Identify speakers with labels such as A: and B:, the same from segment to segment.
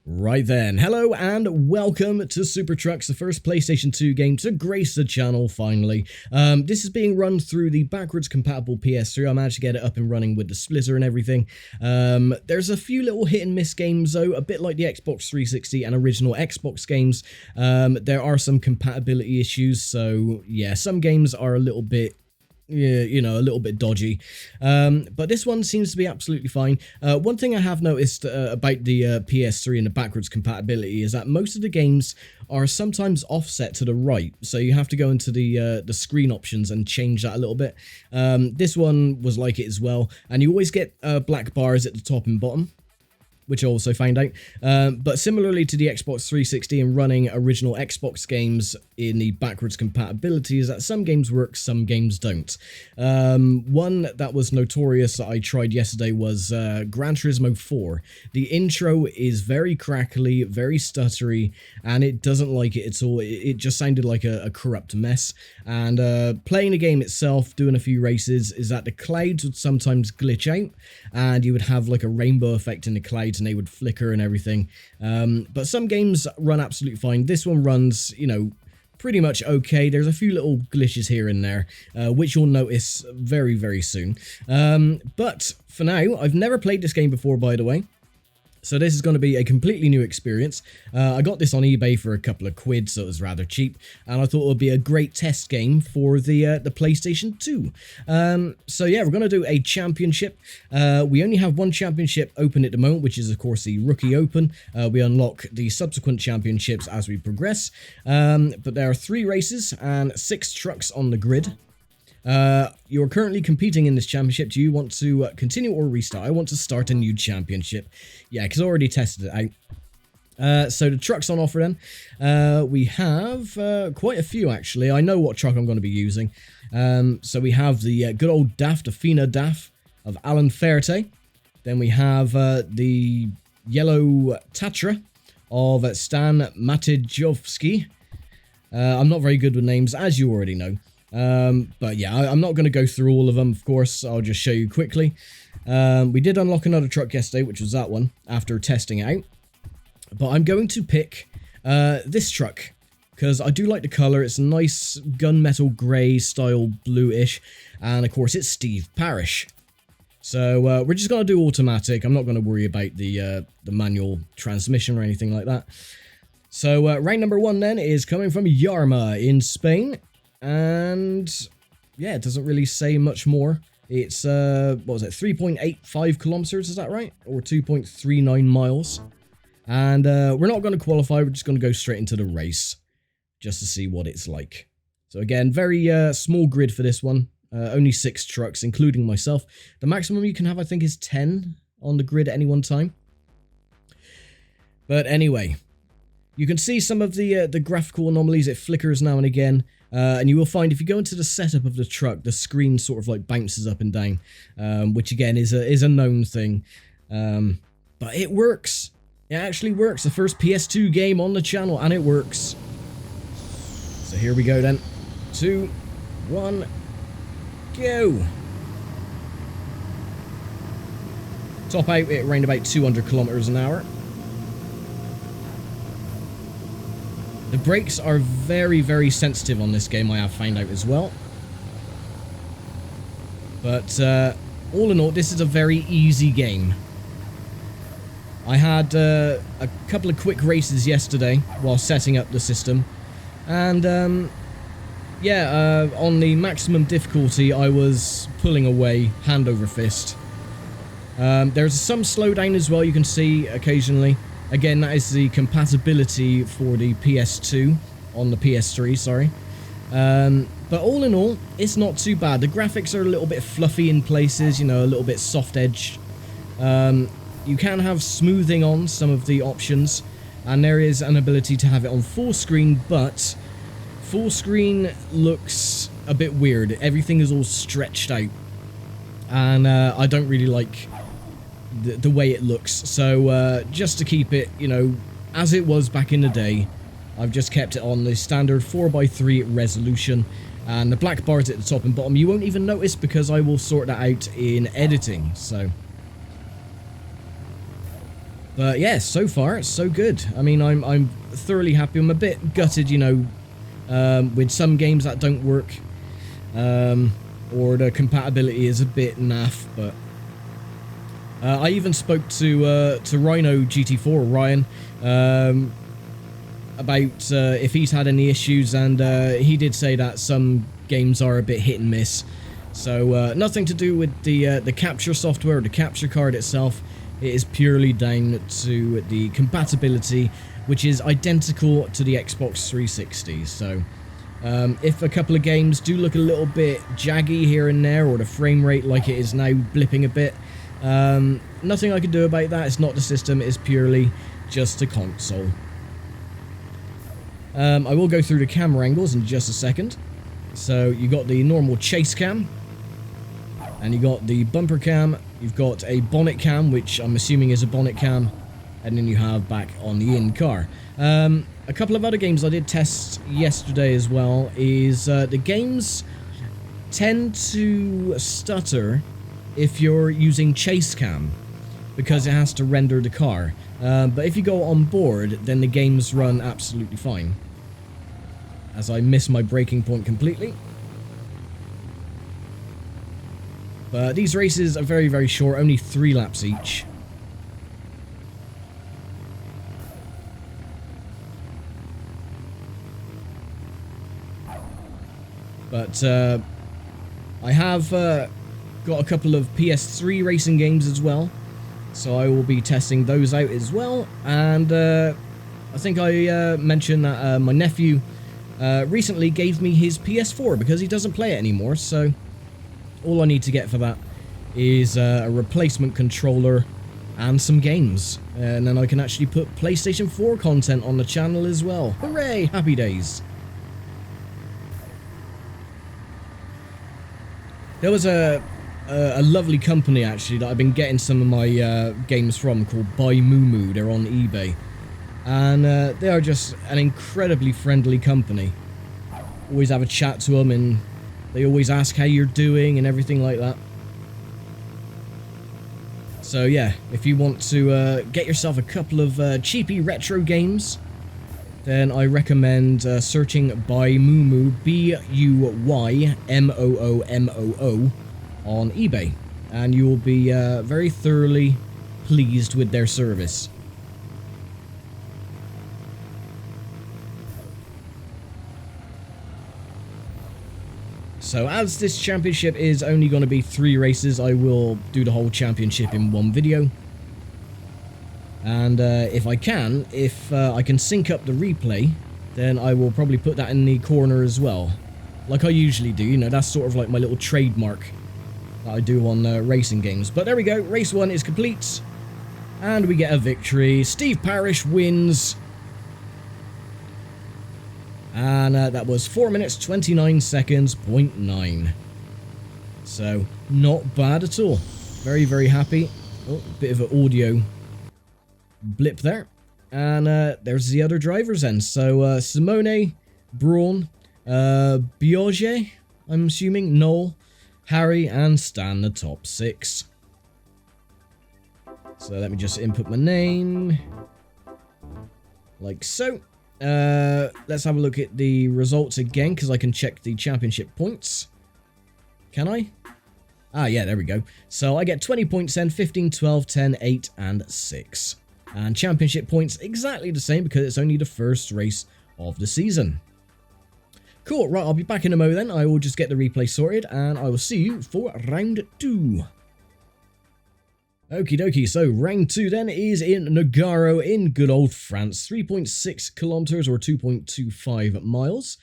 A: Right then, hello and welcome to Super Trucks, the first PlayStation 2 game to grace the channel finally. This is being run through the backwards compatible PS3. I managed to get it up and running with the splitter and everything. There's a few little hit and miss games though, a bit like the Xbox 360 and original Xbox games. There are some compatibility issues, so yeah, some games are a little bit, yeah, you know, a little bit dodgy, but this one seems to be absolutely fine. One thing I have noticed about the PS3 and the backwards compatibility is that most of the games are sometimes offset to the right, so you have to go into the screen options and change that a little bit. This one was like it as well, and you always get black bars at the top and bottom, which I also found out. But similarly to the Xbox 360 and running original Xbox games in the backwards compatibility is that some games work, some games don't. One that was notorious that I tried yesterday was Gran Turismo 4. The intro is very crackly, very stuttery, and it doesn't like it at all. It just sounded like a corrupt mess. And playing the game itself, doing a few races, is that the clouds would sometimes glitch out, and you would have like a rainbow effect in the clouds, and they would flicker and everything. But some games run absolutely fine. This one runs, you know, pretty much okay. There's a few little glitches here and there, which you'll notice very, very soon. But for now, I've never played this game before, by the way. So this is going to be a completely new experience. I got this on eBay for a couple of quid, so it was rather cheap, and I thought it would be a great test game for the PlayStation 2. So yeah, we're going to do a championship. We only have one championship open at the moment, which is of course the Rookie Open. We unlock the subsequent championships as we progress, but there are 3 races and 6 trucks on the grid. You're currently competing in this championship. Do you want to continue or restart? I want to start a new championship. Yeah, because I already tested it out. So the trucks on offer then. We have quite a few actually. I know what truck I'm going to be using. So we have the good old DAF, the Fina DAF of Alan Fairte. Then we have the yellow Tatra of Stan Matejovski. I'm not very good with names, as you already know. But yeah, I'm not going to go through all of them, of course. I'll just show you quickly. We did unlock another truck yesterday, which was that one, after testing it out. But I'm going to pick this truck, because I do like the colour. It's a nice gunmetal grey style bluish, and of course it's Steve Parish. So we're just going to do automatic. I'm not going to worry about the manual transmission or anything like that. So round number 1 then is coming from Yarma in Spain. And yeah, it doesn't really say much more. It's, what was it, 3.85 kilometers, is that right? Or 2.39 miles. And we're not going to qualify, we're just going to go straight into the race, just to see what it's like. So again, very small grid for this one. Only 6 trucks, including myself. The maximum you can have, I think, is 10 on the grid at any one time. But anyway, you can see some of the graphical anomalies. It flickers now and again. And you will find if you go into the setup of the truck, the screen sort of like bounces up and down, which again is a known thing. But it works. It actually works. The first PS2 game on the channel, and it works. So here we go then. 2, 1, go. Top out at around about 200 kilometers an hour. The brakes are very, very sensitive on this game, I have found out as well. But all in all, this is a very easy game. I had a couple of quick races yesterday while setting up the system. And yeah, on the maximum difficulty, I was pulling away hand over fist. There's some slowdown as well, you can see occasionally. Again, that is the compatibility for the PS2 on the PS3, sorry. But all in all, it's not too bad. The graphics are a little bit fluffy in places, you know, a little bit soft-edged. You can have smoothing on some of the options, and there is an ability to have it on full screen, but full screen looks a bit weird. Everything is all stretched out, and I don't really like the way it looks. So just to keep it, you know, as it was back in the day, I've just kept it on the standard 4:3 resolution, and the black bars at the top and bottom you won't even notice because I will sort that out in editing. So, but yeah, so far so good. I mean, I'm thoroughly happy. I'm a bit gutted, you know, with some games that don't work, or the compatibility is a bit naff, but I even spoke to Rhino GT4, Ryan, about if he's had any issues, and he did say that some games are a bit hit and miss. So nothing to do with the capture software or the capture card itself. It is purely down to the compatibility, which is identical to the Xbox 360. So if a couple of games do look a little bit jaggy here and there, or the frame rate like it is now blipping a bit, nothing I can do about that. It's not the system, it's purely just a console. I will go through the camera angles in just a second. So you got the normal chase cam, and you got the bumper cam, you've got a bonnet cam, which I'm assuming is a bonnet cam, and then you have back on the in-car. A couple of other games I did test yesterday as well is the games tend to stutter if you're using chase cam, because it has to render the car. But if you go on board, then the games run absolutely fine. As I miss my braking point completely. But these races are very, very short, only 3 laps each. But I have got a couple of PS3 racing games as well, so I will be testing those out as well. And I think I mentioned that my nephew recently gave me his PS4 because he doesn't play it anymore, so all I need to get for that is a replacement controller and some games, and then I can actually put PlayStation 4 content on the channel as well. Hooray! Happy days. There was a lovely company actually that I've been getting some of my games from, called Buy Moo Moo. They're on eBay, and they are just an incredibly friendly company. Always have a chat to them, and they always ask how you're doing and everything like that. So yeah, if you want to get yourself a couple of cheapy retro games, then I recommend searching Buy Moo Moo, BUYMOOMOO, on eBay, and you will be very thoroughly pleased with their service. So as this championship is only going to be 3 races, I will do the whole championship in one video. And if I can sync up the replay, then I will probably put that in the corner as well. Like I usually do, you know, that's sort of like my little trademark that I do on racing games. But there we go, race 1 is complete. And we get a victory. Steve Parrish wins. And that was 4 minutes 29 seconds, 0.9. So, not bad at all. Very, very happy. Oh, bit of an audio blip there. And there's the other drivers then. So Simone, Braun, Bioge, I'm assuming, Noel, Harry, and Stan, the top 6. So let me just input my name. Like so. Let's have a look at the results again, because I can check the championship points. Can I? Ah, yeah, there we go. So I get 20 points then, 15, 12, 10, 8, and 6. And championship points exactly the same because it's only the first race of the season. Cool, right, I'll be back in a mo then. I will just get the replay sorted and I will see you for round 2. Okie dokie, so round 2 then is in Nogaro in good old France. 3.6 kilometers or 2.25 miles.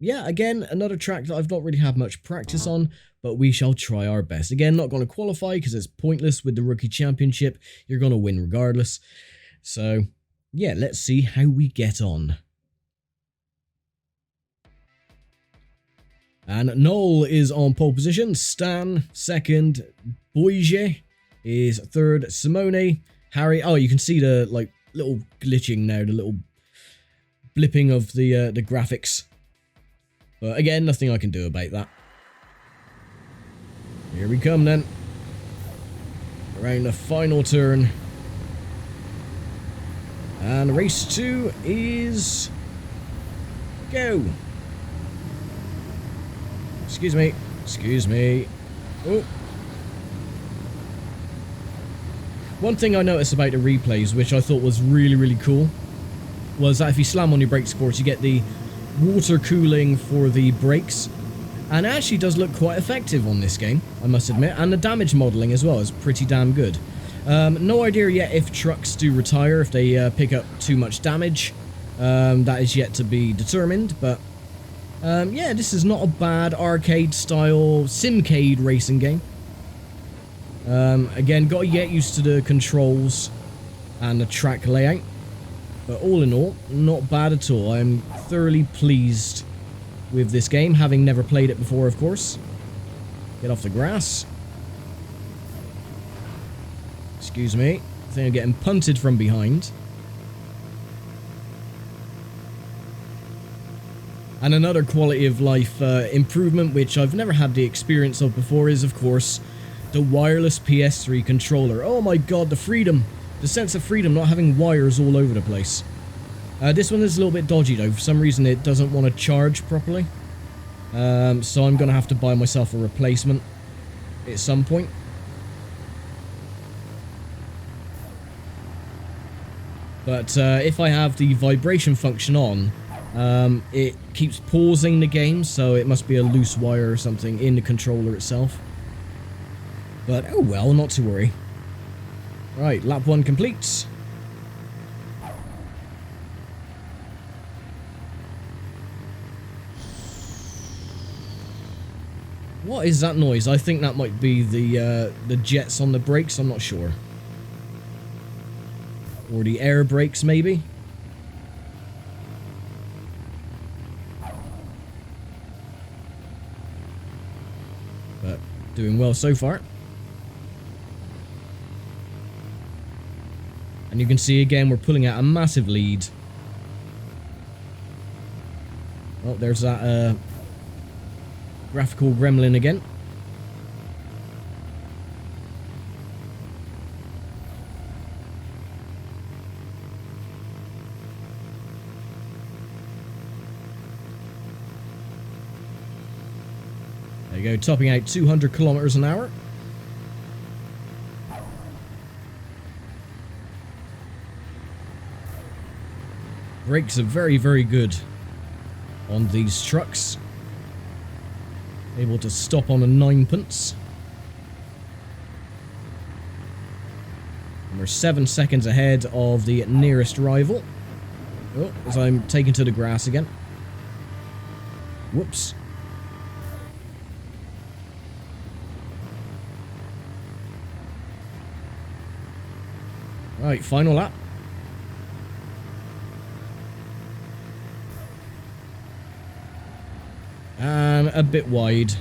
A: Yeah, again, another track that I've not really had much practice on, but we shall try our best. Again, not going to qualify because it's pointless with the Rookie Championship. You're going to win regardless. So, yeah, let's see how we get on. And Noel is on pole position. Stan, second. Boyge is third. Simone, Harry. Oh, you can see the, like, little glitching now, the little blipping of the graphics. But again, nothing I can do about that. Here we come then. Around the final turn. And race 2 is... go! Excuse me. Excuse me. Oh. One thing I noticed about the replays, which I thought was really, really cool, was that if you slam on your brake supports, you get the water cooling for the brakes, and it actually does look quite effective on this game, I must admit, and the damage modelling as well is pretty damn good. No idea yet if trucks do retire, if they pick up too much damage. That is yet to be determined, but yeah, this is not a bad arcade-style simcade racing game. Again, got to get used to the controls and the track layout. But all in all, not bad at all. I'm thoroughly pleased with this game, having never played it before, of course. Get off the grass. Excuse me. I think I'm getting punted from behind. And another quality of life improvement, which I've never had the experience of before, is, of course, the wireless PS3 controller. Oh my god, the freedom. The sense of freedom, not having wires all over the place. This one is a little bit dodgy though. For some reason it doesn't want to charge properly. So I'm going to have to buy myself a replacement at some point. But if I have the vibration function on, it keeps pausing the game, so it must be a loose wire or something in the controller itself. But oh well, not to worry. Right, lap 1 complete. What is that noise? I think that might be the jets on the brakes, I'm not sure. Or the air brakes, maybe? But doing well so far. And you can see again, we're pulling out a massive lead. Oh, there's that graphical gremlin again. There you go, topping out 200 kilometers an hour. Brakes are very, very good on these trucks. Able to stop on a 9pence. And we're 7 seconds ahead of the nearest rival. Oh, as I'm taken to the grass again. Whoops. Right, final lap. And a bit wide.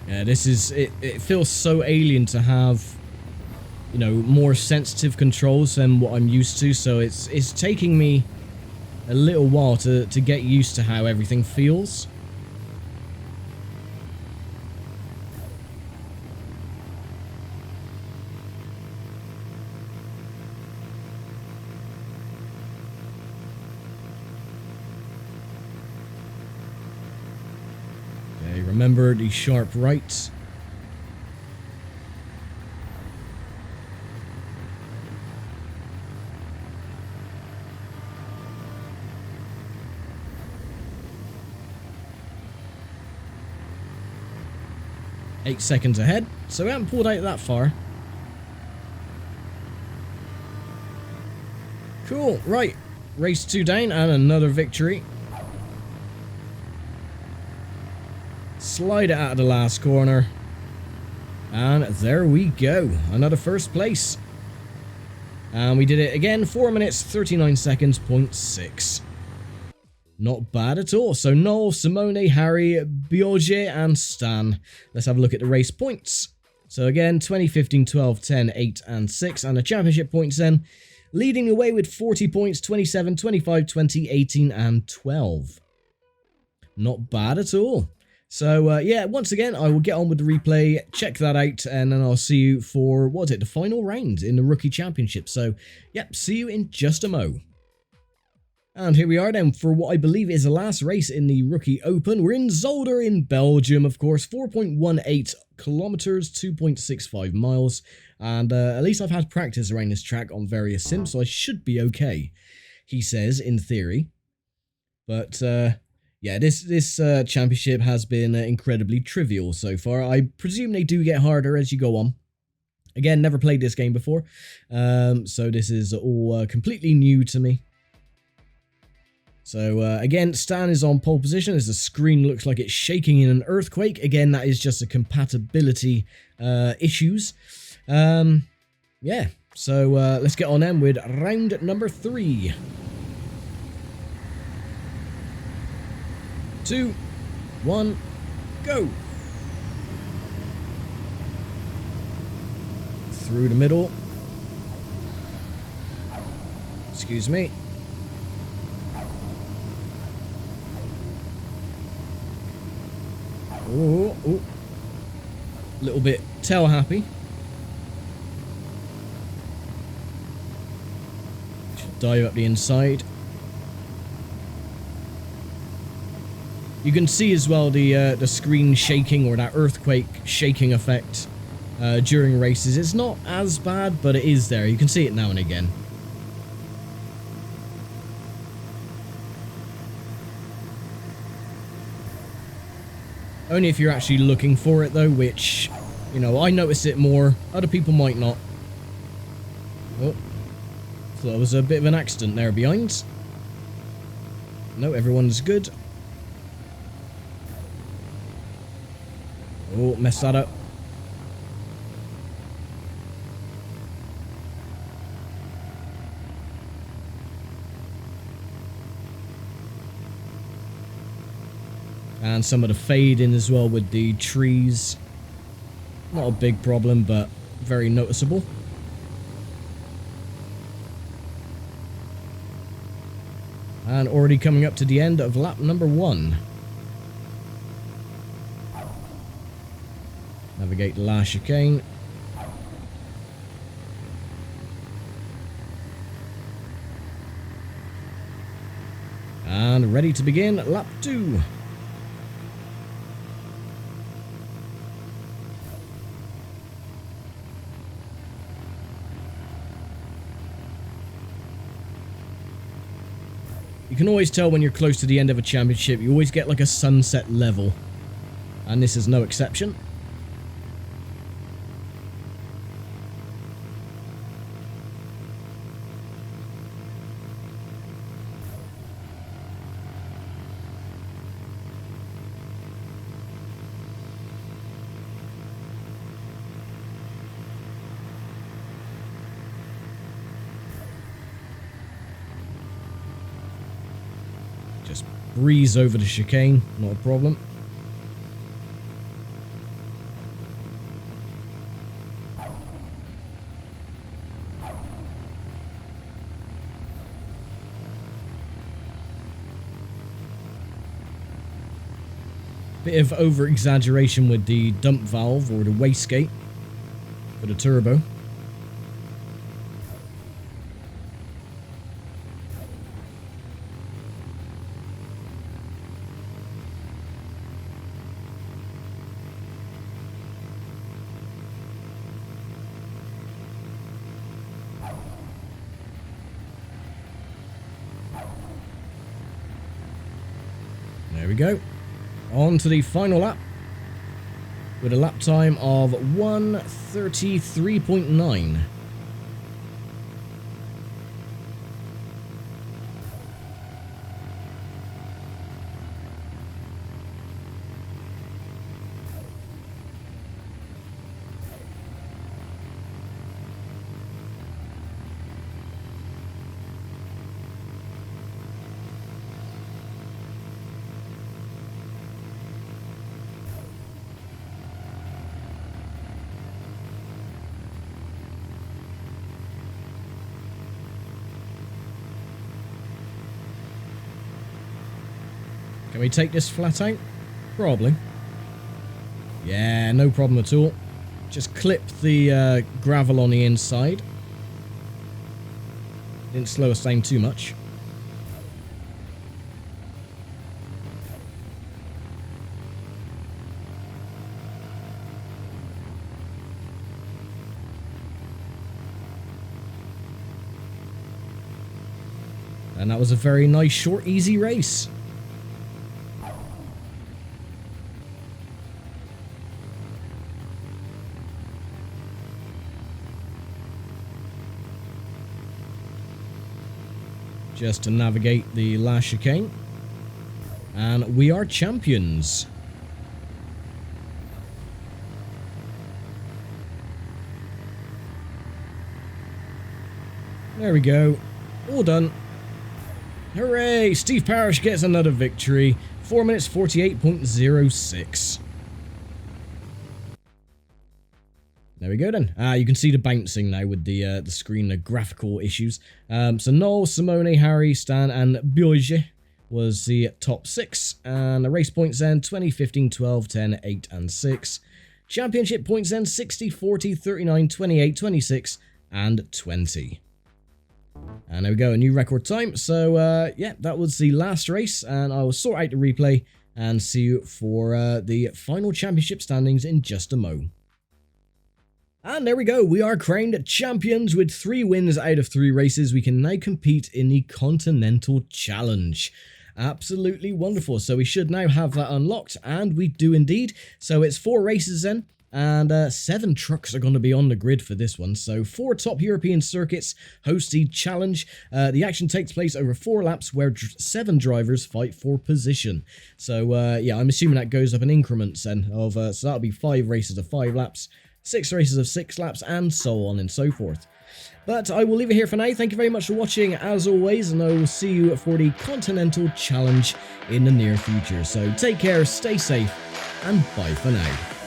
A: Yeah, this is it feels so alien to have, you know, more sensitive controls than what I'm used to, so it's taking me a little while to get used to how everything feels. Okay, remember the sharp rights. Eight seconds ahead, so we haven't pulled out that far. Cool, right. Race 2 down and another victory. Slide it out of the last corner. And there we go. Another first place. And we did it again, 4 minutes, 39 seconds, 0.6. Not bad at all. So Noel, Simone, Harry, Bioge, and Stan. Let's have a look at the race points. So again, 2015, 12, 10, 8, and 6. And the championship points then. Leading the way with 40 points, 27, 25, 20, 18, and 12. Not bad at all. So, yeah, once again, I will get on with the replay, check that out, and then I'll see you for, what is it, the final round in the Rookie Championship. So, yep, see you in just a mo. And here we are then for what I believe is the last race in the Rookie Open. We're in Zolder in Belgium, of course, 4.18 kilometers, 2.65 miles. And at least I've had practice around this track on various sims, so I should be okay, he says, in theory. But, yeah, this championship has been incredibly trivial so far. I presume they do get harder as you go on. Again, never played this game before, so this is all completely new to me. So, again, Stan is on pole position as the screen looks like it's shaking in an earthquake. Again, that is just a compatibility issues. Yeah, so let's get on then with round number 3. 2, 1, go! Through the middle. Excuse me. Oh, oh. A little bit tail happy. Should dive up the inside. You can see as well the screen shaking, or that earthquake shaking effect during races. It's not as bad, but it is there. You can see it now and again. Only if you're actually looking for it though, which, you know, I notice it more. Other people might not. Oh, so there was a bit of an accident there behind. No, everyone's good. Oh, messed that up. And some of the fading as well with the trees. Not a big problem, but very noticeable. And already coming up to the end of lap number 1. Navigate the last chicane. And ready to begin lap 2. You can always tell when you're close to the end of a championship, you always get like a sunset level. And this is no exception. Just breeze over the chicane, not a problem. Bit of over-exaggeration with the dump valve or the wastegate for the turbo. There we go. On to the final lap with a lap time of 1:33.9. Can we take this flat out? Probably. Yeah, no problem at all. Just clip the gravel on the inside. Didn't slow us down too much. And that was a very nice, short, easy race. Just to navigate the last chicane. And we are champions. There we go. All done. Hooray! Steve Parrish gets another victory. 4 minutes 48.06. There we go then. You can see the bouncing now with the screen, the graphical issues. So Noel, Simone, Harry, Stan and Bioge was the top 6. And the race points then 20, 15, 12, 10, 8 and 6. Championship points then 60, 40, 39, 28, 26 and 20. And there we go, a new record time. So yeah, that was the last race, and I will sort out the replay and see you for the final championship standings in just a mo. And there we go, we are crowned champions with 3 wins out of 3 races. We can now compete in the Continental Challenge. Absolutely wonderful. So we should now have that unlocked, and we do indeed. So it's 4 races then, and 7 trucks are going to be on the grid for this one. So 4 top European circuits host the challenge. The action takes place over 4 laps where 7 drivers fight for position. So yeah, I'm assuming that goes up in increments then of so that'll be 5 races of 5 laps, 6 races of 6 laps, and so on and so forth. But I will leave it here for now. Thank you very much for watching, as always, and I will see you for the Continental Challenge in the near future. So take care, stay safe, and bye for now.